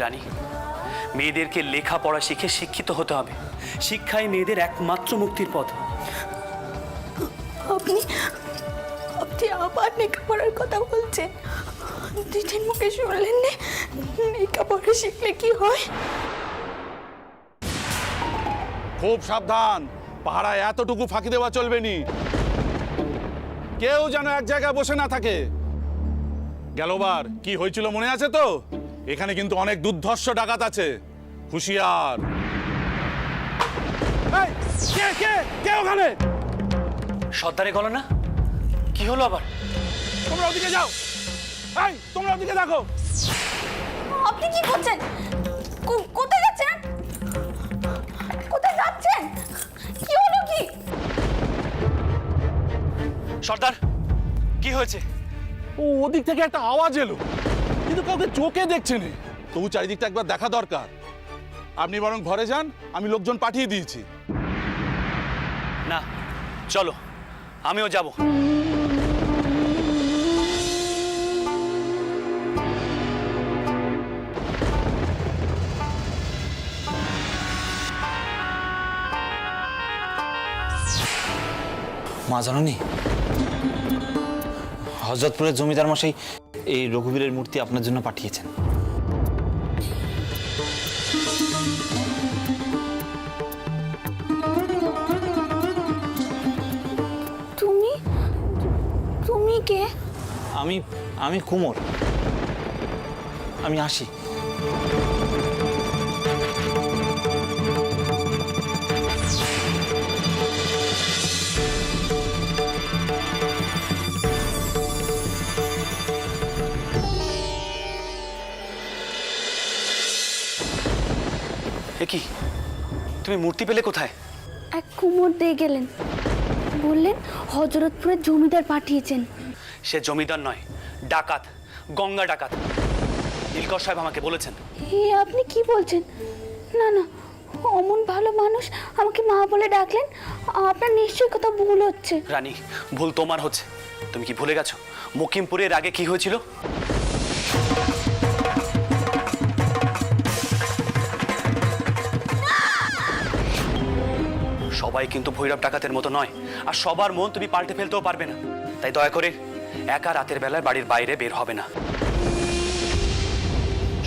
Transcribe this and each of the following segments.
রানী, মেয়েদেরকে লেখাপড়া শিখে শিক্ষিত হতে হবে। শিক্ষাই মেয়েদের একমাত্র মুক্তির পথ। আপনি আপনি আবার লেখাপড়ার কথা বলছেন? দিদির মুখে শুনলেন না লেখাপড়া শিখলে কি হয়? খুব সাবধান, পাহারায় এতটুকু ফাঁকি দেওয়া চলবে নি। কেউ যেন এক জায়গায় বসে না থাকে। গেলবার কি হয়েছিল মনে আছে তো? এখানে কিন্তু অনেক দুর্ধর্ষ ডাকাত আছে, হুঁশিয়ার। এই, কে কে কে ওখানে? সর্দারে গলো না? কি হলো আবার? তোমরা ওদিকে যাও। এই, তোমরা ওদিকে দেখো। আপনি কি করছেন? কোথায় যাচ্ছেন? কোথায় যাচ্ছেন? কি হলো কি? সর্দার, কি হয়েছে? ও ওদিক থেকে একটা আওয়াজ এলো, কিন্তু কাউকে চোখে দেখছে না। তবু চারিদিকটা একবার দেখা দরকার। আপনি বরং ঘরে যান, আমি লোকজন পাঠিয়ে দিয়েছি। না, চলো, আমিও যাব। মা জাননি, হযরতপুরের জমিদার মশাই এই রঘুবীরের মূর্তি আপনার জন্য পাঠিয়েছেন। তুমি তুমি কে? আমি আমি কুমোর, আমি আসি। এ কি, তুমি মূর্তি পেলে কোথায়? এক কুমোর দিয়ে গেলেন, বললেন হযরতপুরের জমিদার পাঠিয়েছেন। সে জমিদার নয়, ডাকাত, গঙ্গা ডাকাত। নীলকর সাহেব আমাকে বলেছেন। আপনি কি বলছেন? না না, অমন ভালো মানুষ আমাকে মা বলে ডাকলেন। আপনার নিশ্চয়ই কথা ভুল হচ্ছে। রানী, ভুল তোমার হচ্ছে। তুমি কি ভুলে গেছো মকিমপুরের আগে কি হয়েছিল? সবাই কিন্তু ভৈরব ডাকাতের মতো নয়, আর সবার মন তুমি পাল্টে ফেলতেও পারবে না। তাই দয়া করে একা রাতের বেলায় বাড়ির বাইরে বের হবে না।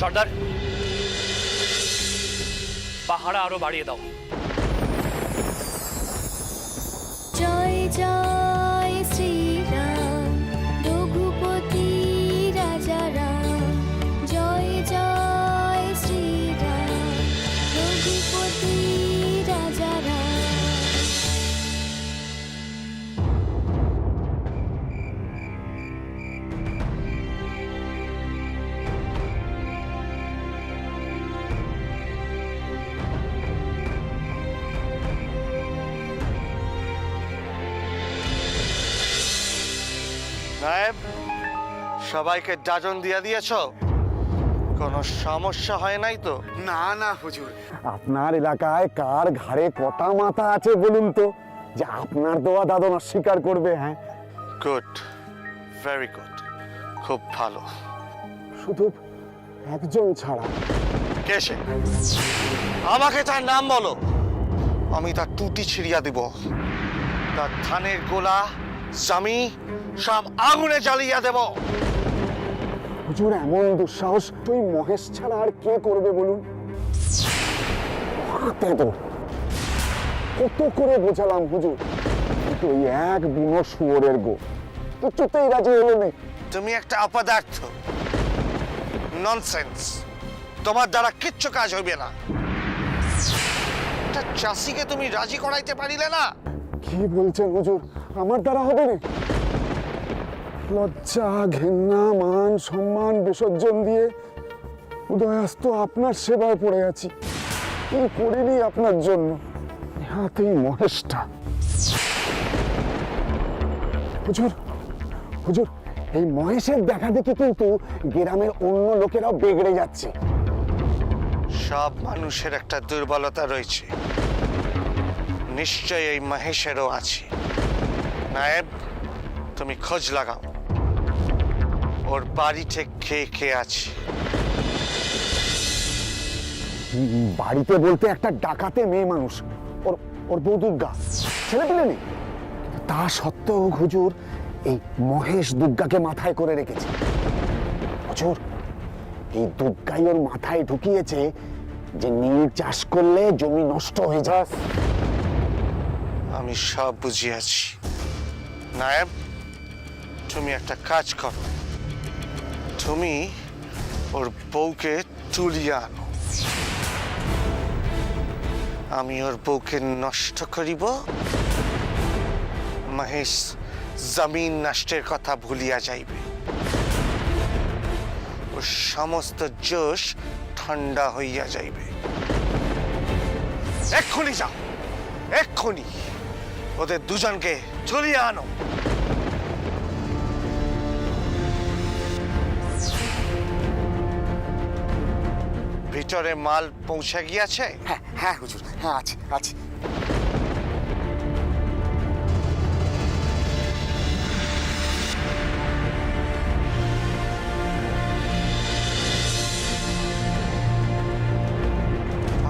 সর্দার, পাহারা আরো বাড়িয়ে দাও। জয় জয় শ্রীরাম, রঘুপতি রাজা রাম। জয় জয় শ্রীরাম, রঘুপতি রাজা রাম। নায়েব, সবাইকে ডাজন দিয়ে দিয়েছো? কোনো সমস্যা হয় নাই তো? না না হুজুর, আপনার এলাকায় কার ঘাড়ে কটা মাথা আছে বলুন তো, যে আপনার দেওয়া দাদন অস্বীকার করবে? হ্যাঁ, গুড, ভেরি গুড, খুব ভালো। শুধু একজন ছাড়া। কে সে? আমাকে তার নাম বলো, আমি তার টুটি ছিড়িয়া দিব। তার ধানের গোলা, জমি সব আগুনে জ্বালিয়ে দেব। হুজুর, এমন দুঃসাহস তুই মহেশ ছাড়া আর কে করবে বলুন? হাতে তো কত করে বোঝালাম হুজুর, কিন্তু ওই এক বুনো শুয়োরের গো কিছুতেই রাজি হলো না। তুমি একটা অপদার্থ, ননসেন্স। তোমার দ্বারা কিচ্ছু কাজ হইবে না। একটা চাষিকে তুমি রাজি করাইতে পারিলে না? কি বলছেন হুজুর, আমার দ্বারা হবে না? লজ্জা, ঘেন্না, মান সম্মান বিসর্জন দিয়ে উদয়াস্ত আপনার সেবায় পড়ে আছি। কি করিনি আপনার জন্য? হাতেই মহেশটা। হুজুর হুজুর, এই মহেশের দেখা দেখি কিন্তু গ্রামের অন্য লোকেরাও বেগড়ে যাচ্ছে। সব মানুষের একটা দুর্বলতা রয়েছে, নিশ্চয়ই এই মহেশেরও আছে। নায়েব, তুমি খোঁজ লাগাও, ওর বাড়িতে কে কে আছে। বাড়িতে বলতে একটা ডাকাতে মেয়ে মানুষ, ওর ওর বউ দুর্গা, ছেলে পেলে নেই। তা সত্ত্বেও হুজুর এই মহেশ দুর্গাকে মাথায় করে রেখেছে। হুজুর, এই দুর্গাই ওর মাথায় ঢুকিয়েছে যে নীল চাষ করলে জমি নষ্ট হয়ে যায়। আমি সব বুঝিয়াছি। নায়েব, তুমি একটা কাজ করো, তুমি ওর বউকে তুলিয়া আনো। আমি ওর বউকে নষ্ট করিব, মহেশ জমিন নষ্টের কথা ভুলিয়া যাইবে। ওর সমস্ত জোশ ঠান্ডা হইয়া যাইবে। এক্ষুনি যাও, এক্ষুনি ওদের দুজনকে চলিয়ে আনো। ভিতরে মাল পৌঁছে গিয়েছে? হ্যাঁ হ্যাঁ হুজুর, হ্যাঁ আছে আছে।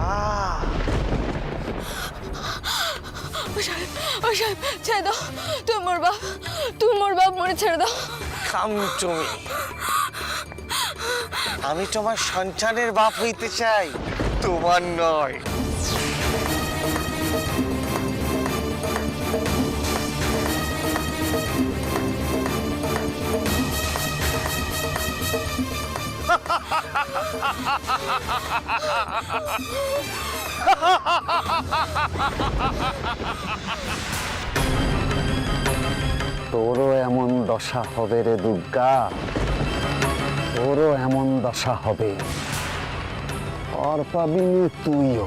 আহ, ও সাহেব ছেড়ে দাও, তুমি মোর বাপ মরে ছেড়ে দাও। খাম তুমি। আমি তোমার সন্তানের বাপ হইতে চাই, তোমার নয়। তোরও এমন দশা হবে রে দুর্গা, তোরও এমন দশা হবে। আর পাবি নে তুইও।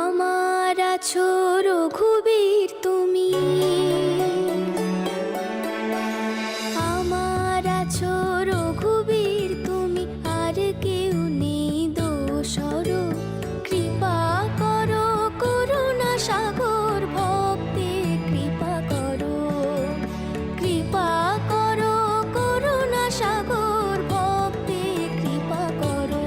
আমার আছো রঘুবীর তুমি, আমার আছো রঘুবীর তুমি, আর কেউ নেই দোসর। কৃপা করো করুণা সাগর, ভক্তে কৃপা করো, কৃপা করো করুণা সাগর, ভক্তে কৃপা করো।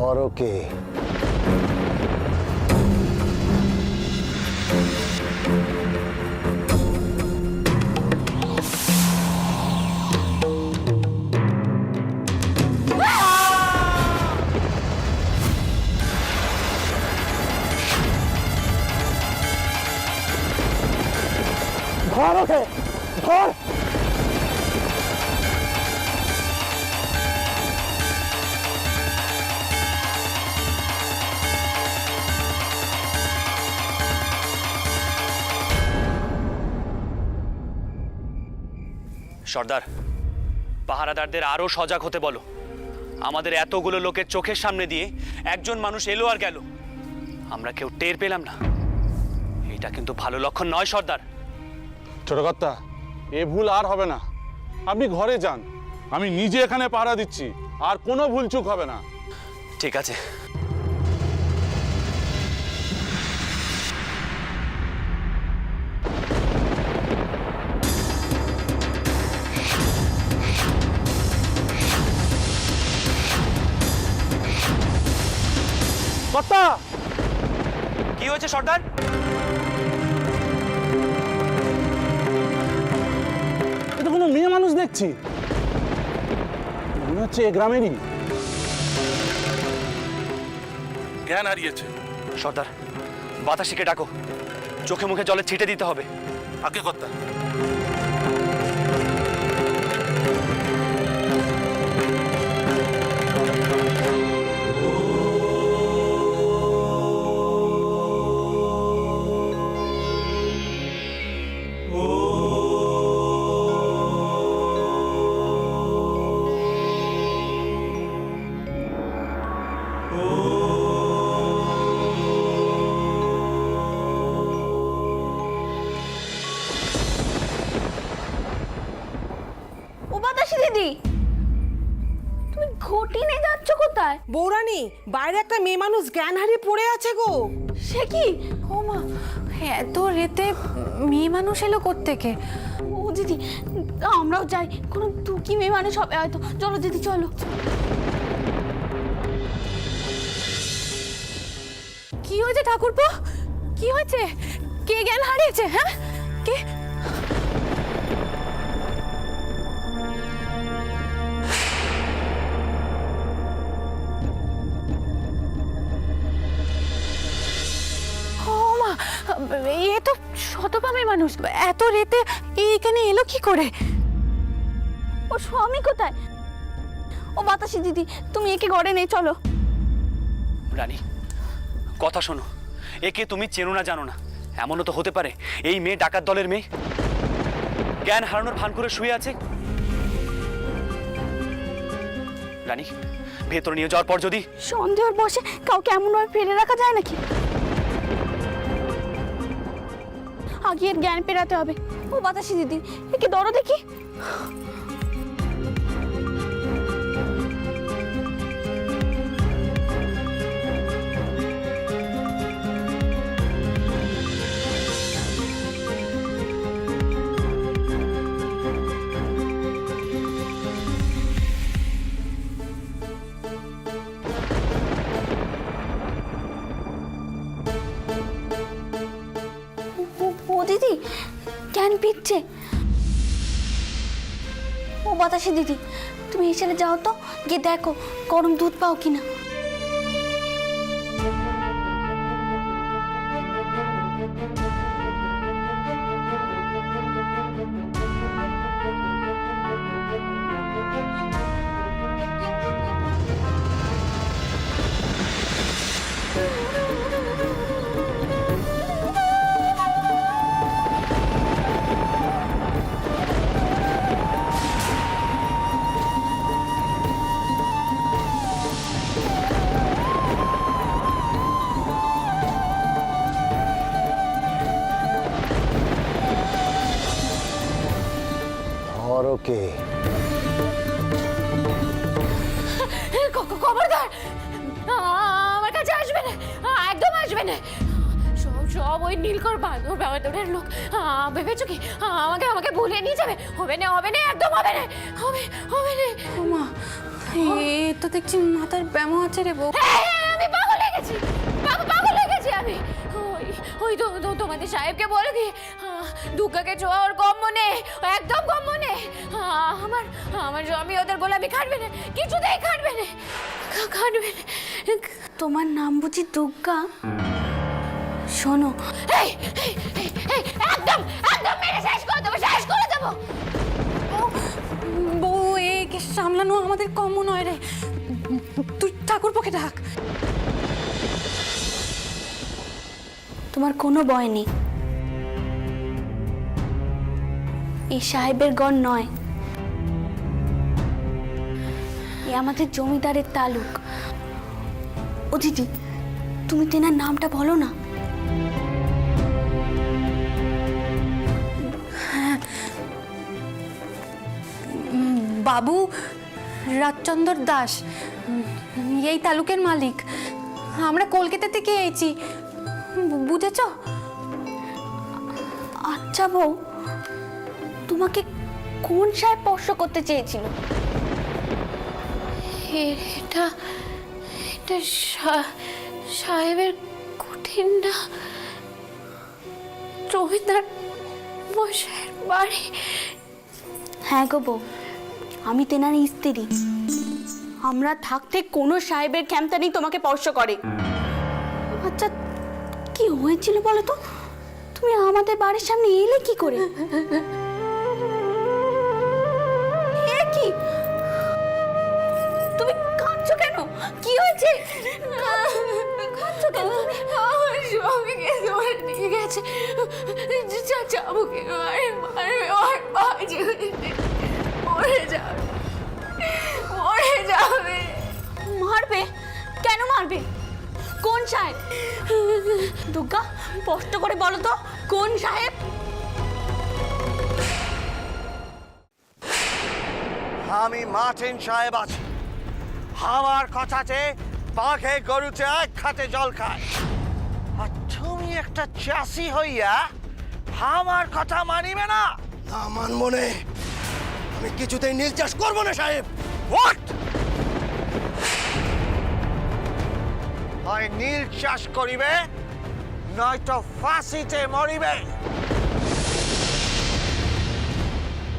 ধর ওকে। সর্দার, পাহারাদারদের আরো সজাগ হতে বলো। আমাদের এতগুলো লোকের চোখের সামনে দিয়ে একজন মানুষ এলো আর গেল, আমরা কেউ টের পেলাম না। এটা কিন্তু ভালো লক্ষণ নয় সর্দার। ছোট কর্তা, এ ভুল আর হবে না। আপনি ঘরে যান, আমি নিজে এখানে পাহারা দিচ্ছি, আর কোনো ভুলচুক হবে না। ঠিক আছে। কর্তা, কি হয়েছে সর্দার? এ তো কোনো মেয়ে মানুষ দেখছি, মনে হচ্ছে এ গ্রামেরই। জ্ঞান হারিয়েছে। সর্দার, বাতাসিকে ডাকো, চোখে মুখে জলে ছিটে দিতে হবে। আগে কর্তা। ও বাতাসি দিদি, তুমি ঘটি নিয়ে যাচ্ছ কোথায়? বৌরানী, বাইরে একটা মেয়ে মানুষ জ্ঞান হারিয়ে পড়ে আছে গো। সে কি? ও মা, এত রেতে মেয়ে মানুষ এলো কোত্থেকে? ও দিদি, আমরাও যাই, কোনো দুঃখী মেয়ে মানুষ হবে হয়তো। চলো দিদি চলো। কি হয়েছে ঠাকুরপো? কি হয়েছে? কে জ্ঞান হারিয়েছে? হ্যাঁ, কে? ও মা, এ তো শতপামে মানুষ, এত রেতে এইখানে এলো কি করে? ও স্বামী কোথায়? ও বাতাসি দিদি, তুমি একে ঘরে নেই, চলো। রানী, কথা শোনো, একে তুমি চেনো না জানো না। এমনও তো হতে পারে এই মেয়ে ডাকাত দলের মেয়ে, জ্ঞান হারানোর ভান করে শুয়ে আছে। রানী, ভেতরে নিয়ে যাওয়ার পর যদি সন্দেহের বসে কাউকে এমনভাবে ফেলে রাখা যায় নাকি? আগে এর জ্ঞান পেরাতে হবে। ও বাতাসি দিদি, একে ধরো দেখি। ও দিদি, জ্ঞান পিচ্ছে। ও বাতাসি দিদি, তুমি এসে যাও তো, গিয়ে দেখো গরম দুধ পাও কিনা। ওকে, খবরদার, আমার কাছে আসবে না, একদম আসবে না। সব ওই নীলকর বাঁদরের লোক। ভেবেছো কি আমাকে আমাকে ভুলিয়ে নিয়ে যাবে? হবে না, হবে না, একদম হবে না, হবে না। মা, এ তো দেখছি মাথার ব্যামো আছে রে বউ। আমি পাগল হয়ে গেছি, পাগল হয়ে গেছি আমি। ওই তো তোমাদের সাহেবকে বলে দিয়ে দুর্গাকে ছোঁয়া ওর কম মনে, একদম কম মনে। আমার স্বামী ওদের গোলামি খাটবে না, কিছুতেই খাটবে না, খাটবে না। তোমার নাম বুঝি দুর্গা? শোনো, একদম একদম মেরে শেষ করে দেবো, শেষ করে দেবো। বউ, একে সামলানো আমাদের কম নয় রে, তুই ঠাকুরপোকে ডাক। তোমার কোনো ভয় নেই, এই সাহেবের গণ নয়, এ আমাদের জমিদারের তালুক। ও দিদি, তুমি তেনার নামটা বলো না। বাবু রাজচন্দ্র দাস এই তালুকের মালিক। আমরা কলকাতা থেকে এসেছি, বুঝেছ? আচ্ছা বউ, তোমাকে কোন সাহেব স্পর্শ করতে চেয়েছিল? এটা এটা সাহেবের কঠিন না, জমিদার মশাইয়ের বাড়ি। হ্যাঁ গো বউ, আমি তেনার স্ত্রী। আমরা থাকতে কোনো সাহেবের ক্ষমতা নেই তোমাকে স্পর্শ করে। আচ্ছা, কি হয়েছিল বলো তো? তুমি আমাদের বাড়ির সামনে এলে কি করে? এ কি, তুমি কাঁদছো কেন? কি হয়েছে? কাঁদছো কেন? আমার স্বামীকে ধরে নিয়ে গেছে, চাচাবুকে মরে যাবে, মরে যাবে। মারবে? কেন মারবে? কোন সাহেব? দুর্গা, স্পষ্ট করে বলো তো, কোন সাহেব? আমি মার্টিন সাহেব আছি। আমার কথাতে বাঘে গরুতে এক খাতে জল খায়, আর তুমি একটা চাষি হইয়া আমার কথা মানিবে না? না মানব নে, আমি কিছুতেই নীল চাষ করবো না সাহেব। হোয়াট? হয় নীল চাষ করিবে, নয়তো ফাঁসিতে মরিবে।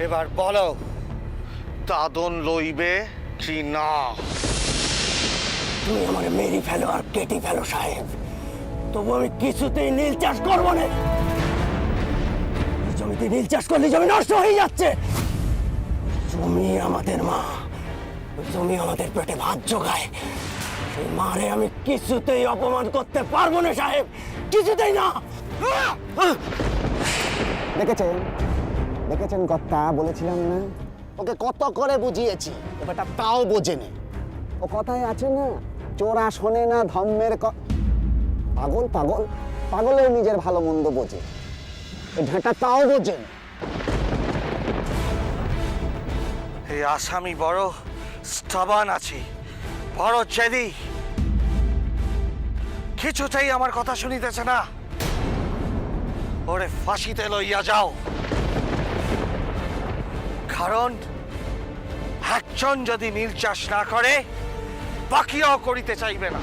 এবার বলো, দাদন লইবে কি না? তুমি আমার মেরি ফেলো আর কেটে ফেলো সাহেব, তবু আমি কিছুতেই নীল চাষ করবো না। এই জমিতে নীল চাষ করলে জমি নষ্ট হয়ে যাচ্ছে। জমি আমাদের মা, ওই জমি আমাদের পেটে ভাত জোগায়। সেই মারে আমি কিছুতেই অপমান করতে পারবো না সাহেব, কিছুতেই না। দেখেছেন দেখেছেন কর্তা, বলেছিলাম না ওকে কত করে বুঝিয়েছি, এবারটা তাও বোঝেনি। ও কথায় আছে না, চোরা শোনে না ধম্মের পাগল পাগল পাগলেও নিজের ভালো মন্দ বোঝে, এই ঢাঁটা তাও বোঝেন। এই আসামি বড় স্টাবান আছে, বড় জেদি, কিছুতেই আমার কথা শুনিতেছে না। ওরে ফাঁসিতে লইয়া যাও, কারণ একজন যদি নীল চাষ না করে বাকিও করিতে চাইবে না।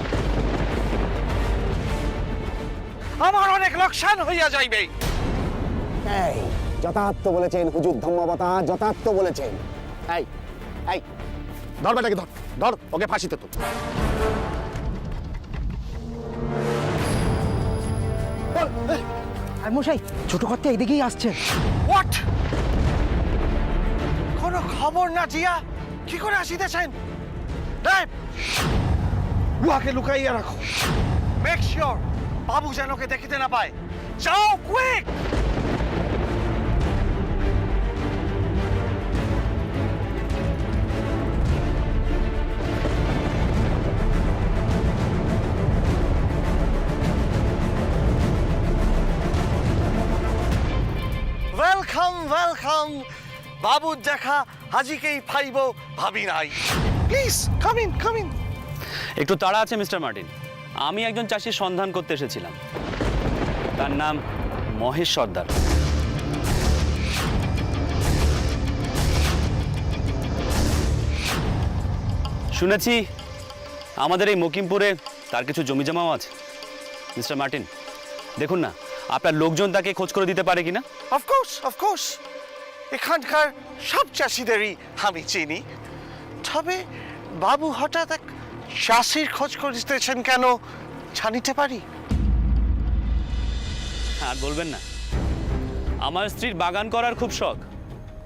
আমার অনেক লোকসান হইয়া যাইবে। এই যথার্থ বলেছেন হুজুর ধর্মবতার, যথার্থ বলেছেন। এই এই ধর বেটাকে, ধর ধর, ওকে ফাঁসিতে তো। আর মশাই, ছোট কর্তা এদিকেই আসছে। হোয়াট? কোনো খবর না জিয়া কি করে আসিতেছেন? উহাকে লুকাইয়া রাখো। মেক শিওর বাবু যেন ওকে দেখিতে না পায়। যাও, কুইক! Welcome welcome. বাবুর দেখা হাজিকেই পাইব ভাবি নাই। Please come in, come in. একটু তাড়া আছে মিস্টার মার্টিন। আমি একজন চাষির সন্ধান করতে এসেছিলাম, তার নাম মহেশ সর্দার। শুনেছি আমাদের এই মকিমপুরে তার কিছু জমি জমাও আছে। মিস্টার মার্টিন, দেখুন না আপনার লোকজন তাকে খোঁজ করে দিতে পারে কিনা। অফকোর্স অফকোর্স, এখানকার সব চাষিদেরই আমি চিনি। তবে বাবু হঠাৎ এক চাষির খোঁজ করিতেছেন কেন জানিতে পারি? আর বলবেন না, আমার স্ত্রীর বাগান করার খুব শখ,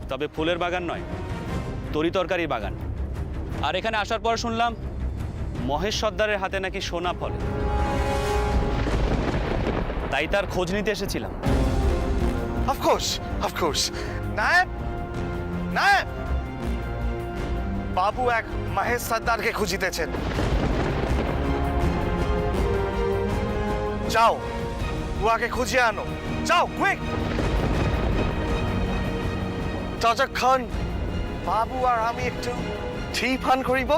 তবে ফুলের বাগান নয়, তরি তরকারির বাগান। আর এখানে আসার পর শুনলাম মহেশ সর্দারের হাতে নাকি সোনা ফলে, তাই তার খোঁজ নিতে এসেছিলাম। Of course of course. নায়েব, নায়েব, বাবু এক মহেশ সর্দারকে খুঁজিতেছেন। যাও উহাকে খুঁজিয়ে আনো, যাও কুইক। ততক্ষণ বাবু আর আমি একটু টি পান করিব।